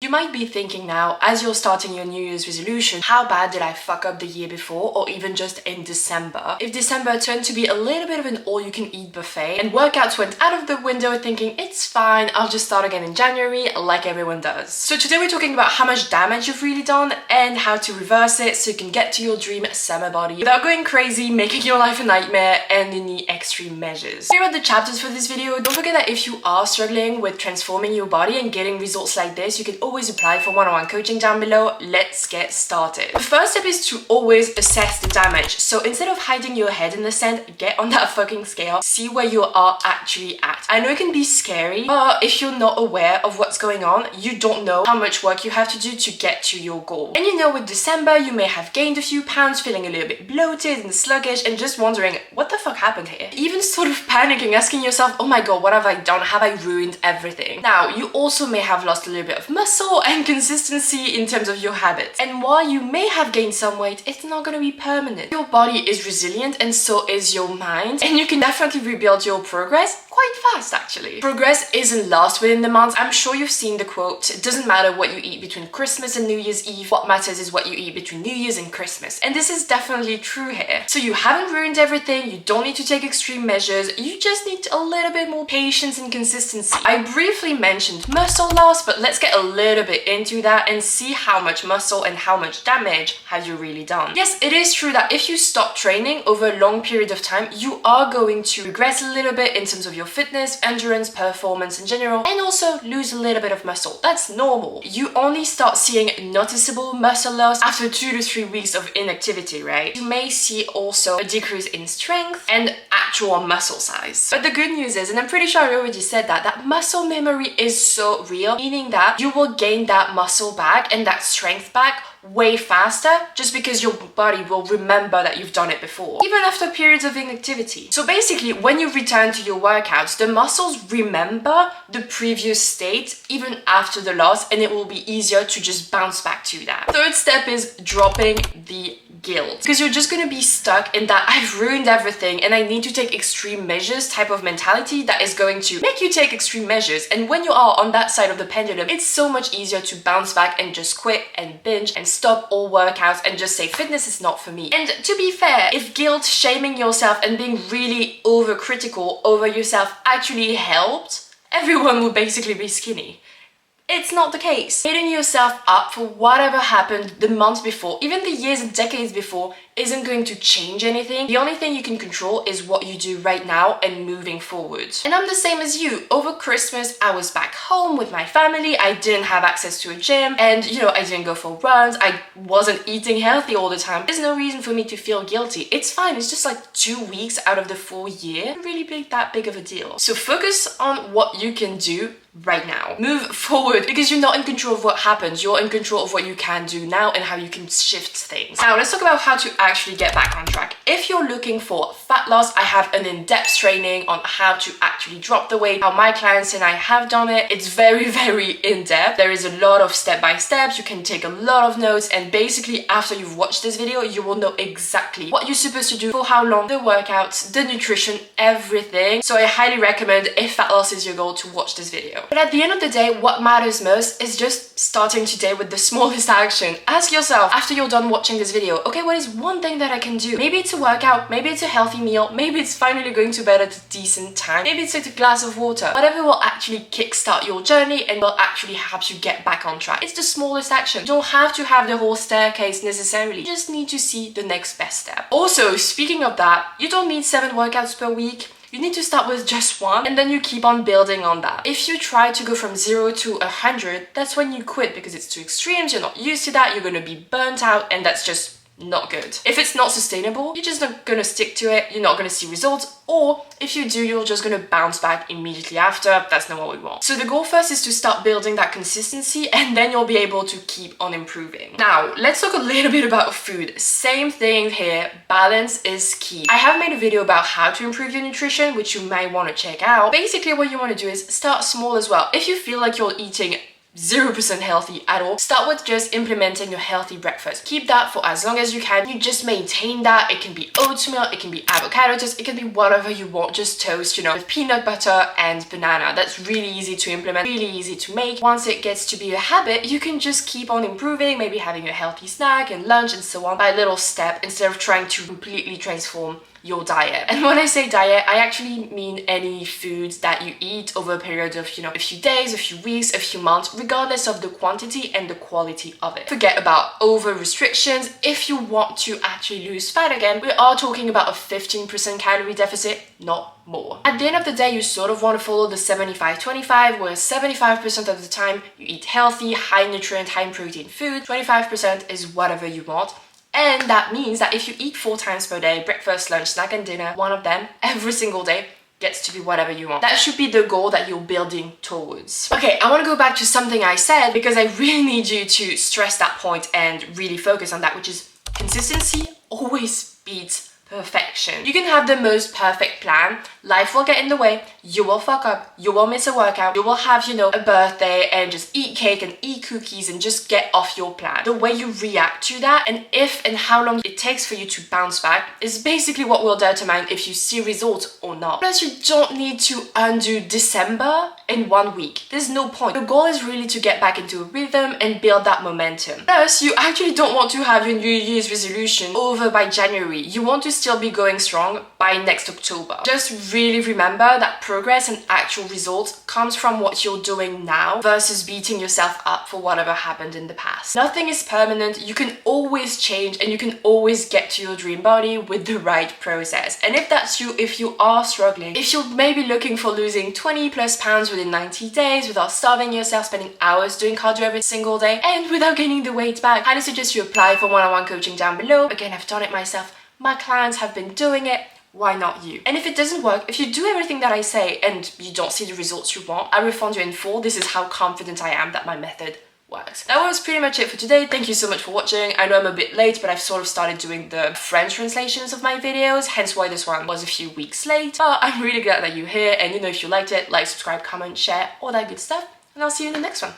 You might be thinking now, as you're starting your New Year's resolution, how bad did I fuck up the year before, or even just in December? If December turned to be a little bit of an all-you-can-eat buffet and workouts went out of the window thinking it's fine, I'll just start again in January like everyone does. So today we're talking about how much damage you've really done and how to reverse it so you can get to your dream summer body without going crazy, making your life a nightmare, and you need extreme measures. Here are the chapters for this video. Don't forget that if you are struggling with transforming your body and getting results like this, you can always apply for one-on-one coaching down below. Let's get started. The first step is to always assess the damage. So instead of hiding your head in the sand, get on that fucking scale, see where you are actually at. I know it can be scary, but if you're not aware of what's going on, you don't know how much work you have to do to get to your goal. And you know, with December, you may have gained a few pounds, feeling a little bit bloated and sluggish and just wondering what the fuck happened here. Even sort of panicking, asking yourself, oh my god, what have I done? Have I ruined everything? Now, you also may have lost a little bit of muscle and consistency in terms of your habits. And while you may have gained some weight, it's not going to be permanent. Your body is resilient and so is your mind, and you can definitely rebuild your progress quite fast actually. Progress isn't lost within the months. I'm sure you've seen the quote, it doesn't matter what you eat between Christmas and New Year's Eve, what matters is what you eat between New Year's and Christmas. And this is definitely true here. So you haven't ruined everything, you don't need to take extreme measures, you just need a little bit more patience and consistency. I briefly mentioned muscle loss, but let's get a little bit into that and see how much muscle and how much damage have you really done. Yes, it is true that if you stop training over a long period of time, you are going to regress a little bit in terms of your fitness, endurance, performance in general, and also lose a little bit of muscle. That's normal. You only start seeing noticeable muscle loss after 2 to 3 weeks of inactivity, right? You may see also a decrease in strength and actual muscle size. But the good news is, and I'm pretty sure I already said that muscle memory is so real, meaning that you will gain that muscle back and that strength back way faster just because your body will remember that you've done it before, even after periods of inactivity. So basically, when you return to your workouts, the muscles remember the previous state even after the loss, and it will be easier to just bounce back to that. Third step is dropping the guilt, because you're just going to be stuck in that I've ruined everything and I need to take extreme measures type of mentality that is going to make you take extreme measures. And when you are on that side of the pendulum, it's so much easier to bounce back and just quit and binge and stop all workouts and just say fitness is not for me. And to be fair, if guilt, shaming yourself and being really overcritical over yourself actually helped, everyone would basically be skinny. It's not the case. Beating yourself up for whatever happened the months before, even the years and decades before, isn't going to change anything. The only thing you can control is what you do right now and moving forward. And I'm the same as you. Over Christmas, I was back home with my family. I didn't have access to a gym, and you know, I didn't go for runs. I wasn't eating healthy all the time. There's no reason for me to feel guilty. It's fine. It's just like 2 weeks out of the full year. Really that big of a deal. So focus on what you can do right now. Move forward, because you're not in control of what happens. You're in control of what you can do now and how you can shift things. Now let's talk about how to actually get back on track. If you're looking for fat loss, I have an in-depth training on how to actually drop the weight, how my clients and I have done it. It's very, very in-depth. There is a lot of step-by-steps. You can take a lot of notes, and basically after you've watched this video, you will know exactly what you're supposed to do, for how long, the workouts, the nutrition, everything. So I highly recommend, if fat loss is your goal, to watch this video. But at the end of the day, what matters most is just starting today with the smallest action. Ask yourself, after you're done watching this video, okay, what is one thing that I can do? Maybe it's a workout, maybe it's a healthy meal, maybe it's finally going to bed at a decent time, maybe it's a glass of water. Whatever will actually kickstart your journey and will actually help you get back on track. It's the smallest action. You don't have to have the whole staircase necessarily. You just need to see the next best step. Also, speaking of that, you don't need 7 workouts per week. You need to start with just 1, and then you keep on building on that. If you try to go from 0 to 100, that's when you quit, because it's too extreme, you're not used to that, you're gonna be burnt out, and that's just not good. If it's not sustainable, you're just not gonna stick to it, you're not gonna see results, or if you do, you're just gonna bounce back immediately after. That's not what we want. So the goal first is to start building that consistency, and then you'll be able to keep on improving. Now, let's talk a little bit about food. Same thing here, balance is key. I have made a video about how to improve your nutrition, which you might want to check out. Basically, what you want to do is start small as well. If you feel like you're eating 0% healthy at all, start with just implementing your healthy breakfast. Keep that for as long as you can. You just maintain that. It can be oatmeal, it can be avocado toast, it can be whatever you want, just toast, you know, with peanut butter and banana. That's really easy to implement, really easy to make. Once it gets to be a habit, you can just keep on improving, maybe having a healthy snack and lunch and so on by little step, instead of trying to completely transform your diet. And when I say diet, I actually mean any foods that you eat over a period of, you know, a few days, a few weeks, a few months, regardless of the quantity and the quality of it. Forget about over restrictions. If you want to actually lose fat again, we are talking about a 15% calorie deficit, not more. At the end of the day, you sort of want to follow the 75-25, where 75% of the time you eat healthy, high nutrient, high protein food, 25% is whatever you want. And that means that if you eat 4 times per day, breakfast, lunch, snack and dinner, one of them every single day gets to be whatever you want. That should be the goal that you're building towards. Okay, I want to go back to something I said because I really need you to stress that point and really focus on that, which is consistency always beats perfection. You can have the most perfect plan, life will get in the way, you will fuck up, you will miss a workout, you will have, you know, a birthday and just eat cake and eat cookies and just get off your plan. The way you react to that and if and how long it takes for you to bounce back is basically what will determine if you see results or not. Plus, you don't need to undo December in 1 week. There's no point. The goal is really to get back into a rhythm and build that momentum. Plus, you actually don't want to have your New Year's resolution over by January. You want to still be going strong by next October. Just really remember that progress and actual results comes from what you're doing now versus beating yourself up for whatever happened in the past. Nothing is permanent. You can always change and you can always get to your dream body with the right process. And if that's you, if you are struggling, if you're maybe looking for losing 20 plus pounds within 90 days without starving yourself, spending hours doing cardio every single day and without gaining the weight back, I highly suggest you apply for one-on-one coaching down below. Again, I've done it myself. My clients have been doing it. Why not you? And if it doesn't work, if you do everything that I say and you don't see the results you want, I refund you in full. This is how confident I am that my method works. That was pretty much it for today. Thank you so much for watching. I know I'm a bit late, but I've sort of started doing the French translations of my videos, hence why this one was a few weeks late. But I'm really glad that you're here, and you know, if you liked it, like, subscribe, comment, share, all that good stuff, and I'll see you in the next one.